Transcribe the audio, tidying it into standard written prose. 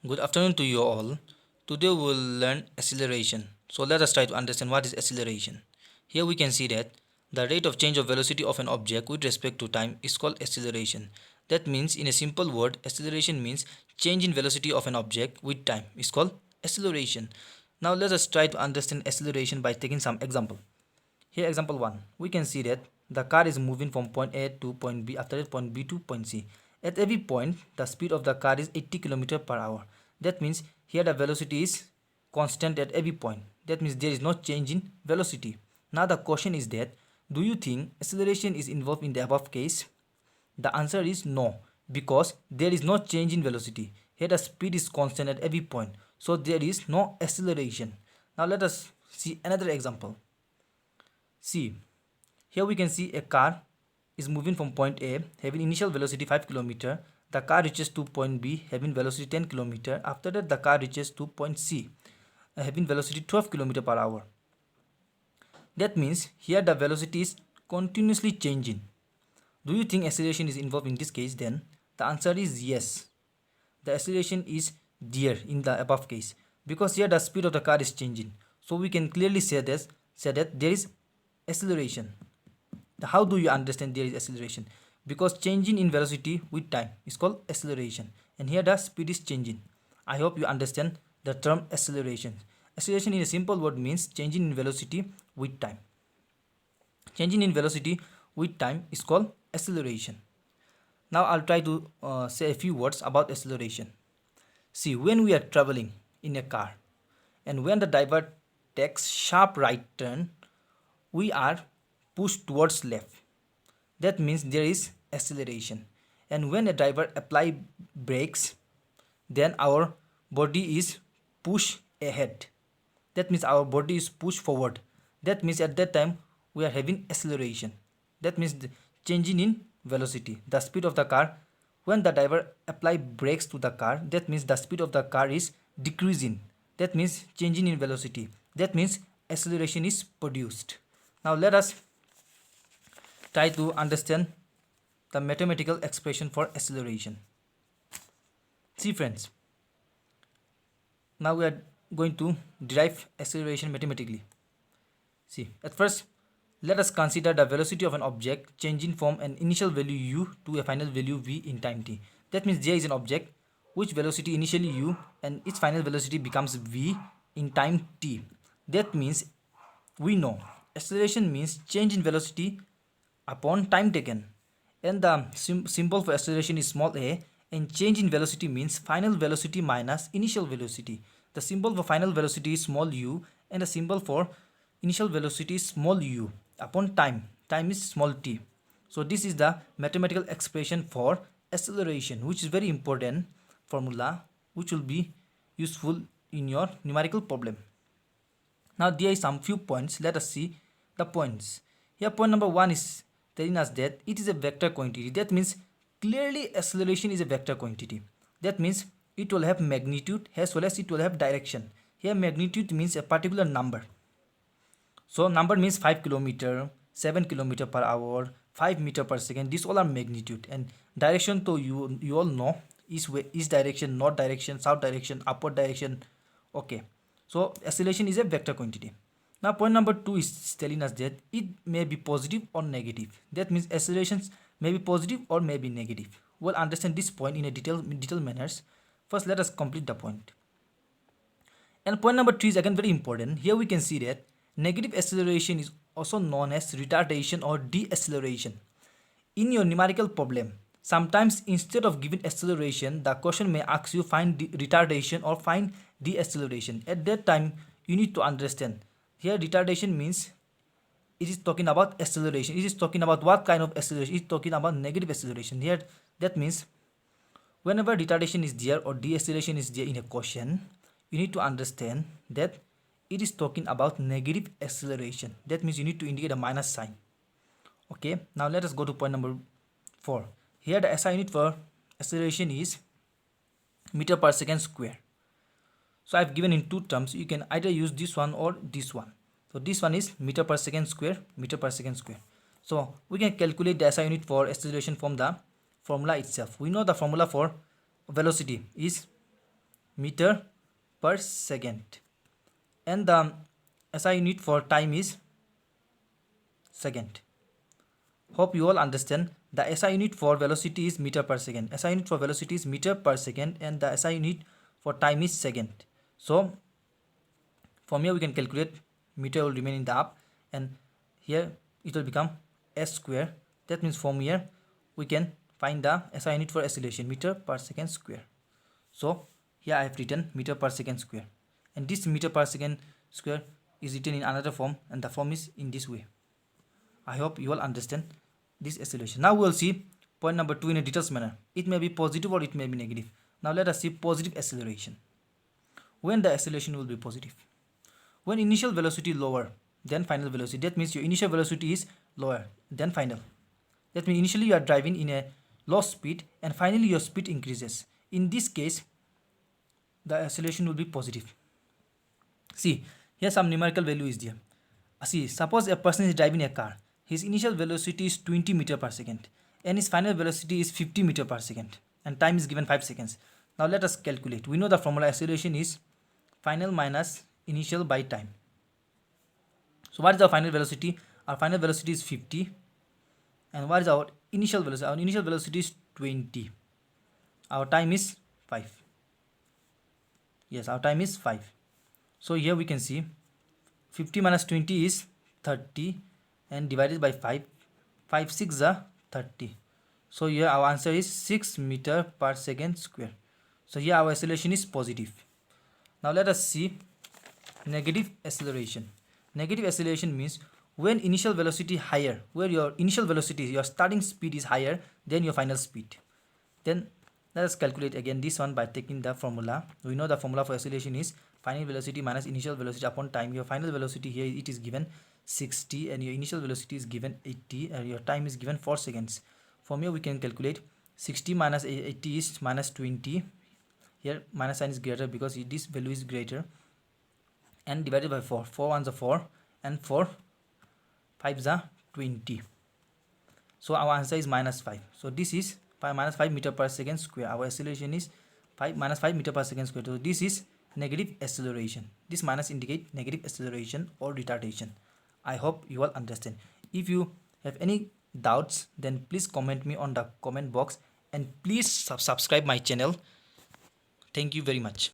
Good afternoon to you all. Today we will learn acceleration. So let us try to understand what is acceleration. Here we can see that the rate of change of velocity of an object with respect to time is called acceleration. That means in a simple word, acceleration means change in velocity of an object with time is called acceleration. Now let us try to understand acceleration by taking some example. Here example 1, we can see that the car is moving from point A to point B, after that point B to point C. At every point the speed of the car is 80 km per hour. That means here the velocity is constant at every point. That means there is no change in velocity. Now the question is that, do you think acceleration is involved in the above case? The answer is no, because there is no change in velocity. Here the speed is constant at every point, so there is no acceleration. Now let us see another example. See, here we can see a car is moving from point A having initial velocity 5 km. The car reaches to point B having velocity 10 km. After that the car reaches to point C having velocity 12 km per hour. That means here the velocity is continuously changing. Do you think acceleration is involved in this case then? The answer is yes. The acceleration is there in the above case, because here the speed of the car is changing. So we can clearly say that there is acceleration. How do you understand there is acceleration? Because changing in velocity with time is called acceleration, and here the speed is changing. I hope you understand the term acceleration. Acceleration in a simple word means changing in velocity with time. Changing in velocity with time is called acceleration. Now I'll try to say a few words about acceleration. See, when we are traveling in a car and when the driver takes sharp right turn, we are pushed towards left. That means there is acceleration. And when a driver apply brakes, then our body is pushed ahead. That means our body is pushed forward. That means at that time we are having acceleration. That means changing in velocity, the speed of the car. When the driver apply brakes to the car, that means the speed of the car is decreasing. That means changing in velocity. That means acceleration is produced. Now let us try to understand the mathematical expression for acceleration. See friends, now we are going to derive acceleration mathematically. See, at first let us consider the velocity of an object changing from an initial value u to a final value v in time t. That means there is an object which velocity initially u and its final velocity becomes v in time t. That means we know acceleration means change in velocity upon time taken, and the symbol for acceleration is small a, and change in velocity means final velocity minus initial velocity. The symbol for final velocity is small u, and the symbol for initial velocity is small u upon time is small t. So this is the mathematical expression for acceleration, which is very important formula which will be useful in your numerical problem. Now there is some few points. Let us see the points. Here point number 1 is telling us that it is a vector quantity. That means clearly acceleration is a vector quantity. That means it will have magnitude as well as it will have direction. Here magnitude means a particular number. So number means 5 kilometer, 7 kilometer per hour, 5 meter per second. These all are magnitude. And direction, to you all know, is direction, north direction, south direction, upward direction. Okay. So acceleration is a vector quantity. Now point number 2 is telling us that it may be positive or negative. That means accelerations may be positive or may be negative. We'll understand this point in a detailed manners. First let us complete the point. And point number 3 is again very important. Here we can see that negative acceleration is also known as retardation or deceleration. In your numerical problem, sometimes instead of giving acceleration, the question may ask you find retardation or find deceleration. At that time, you need to understand. Here retardation means it is talking about acceleration. It is talking about what kind of acceleration. It is talking about negative acceleration. Here that means whenever retardation is there or deceleration is there in a question, you need to understand that it is talking about negative acceleration. That means you need to indicate a minus sign. Okay, now let us go to point number 4. Here the SI unit for acceleration is meter per second square. So I have given in two terms. You can either use this one or this one. So this one is meter per second square, meter per second square. So we can calculate the SI unit for acceleration from the formula itself. We know the formula for velocity is meter per second, and the SI unit for time is second. Hope you all understand. The SI unit for velocity is meter per second. SI unit for velocity is meter per second, and the SI unit for time is second. So from here we can calculate, meter will remain in the up, and here it will become s square. That means from here we can find the SI unit for acceleration, meter per second square. So here I have written meter per second square, and this meter per second square is written in another form, and the form is in this way. I hope you all understand this acceleration. Now we will see point number 2 in a detailed manner. It may be positive or it may be negative. Now let us see positive acceleration. When the acceleration will be positive? When initial velocity lower than final velocity. That means your initial velocity is lower than final. That means initially you are driving in a low speed, and finally your speed increases. In this case, the acceleration will be positive. See, here some numerical value is there. See, suppose a person is driving a car. His initial velocity is 20 meter per second, and his final velocity is 50 meter per second, and time is given 5 seconds. Now let us calculate. We know the formula acceleration is final minus initial by time. So what is our final velocity? Our final velocity is 50, and what is our initial velocity? Our initial velocity is 20. Our time is 5. Yes, our time is 5. So here we can see 50 minus 20 is 30, and divided by 5, 5 6 are 30. So here our answer is 6 meter per second square. So here our acceleration is positive. Now let us see negative acceleration. Negative acceleration means when initial velocity higher, where your initial velocity, your starting speed is higher than your final speed. Then let us calculate again this one by taking the formula. We know the formula for acceleration is final velocity minus initial velocity upon time. Your final velocity here, it is given 60, and your initial velocity is given 80, and your time is given 4 seconds. From here we can calculate 60 minus 80 is minus 20. Here minus sign is greater because this value is greater, and divided by 4. 4 ones are 4, and 4 5s are 20. So our answer is minus 5. So this is minus 5 meter per second square. Our acceleration is minus 5 meter per second square. So this is negative acceleration. This minus indicate negative acceleration or retardation. I hope you all understand. If you have any doubts, then please comment me on the comment box, and please subscribe my channel. Thank you very much.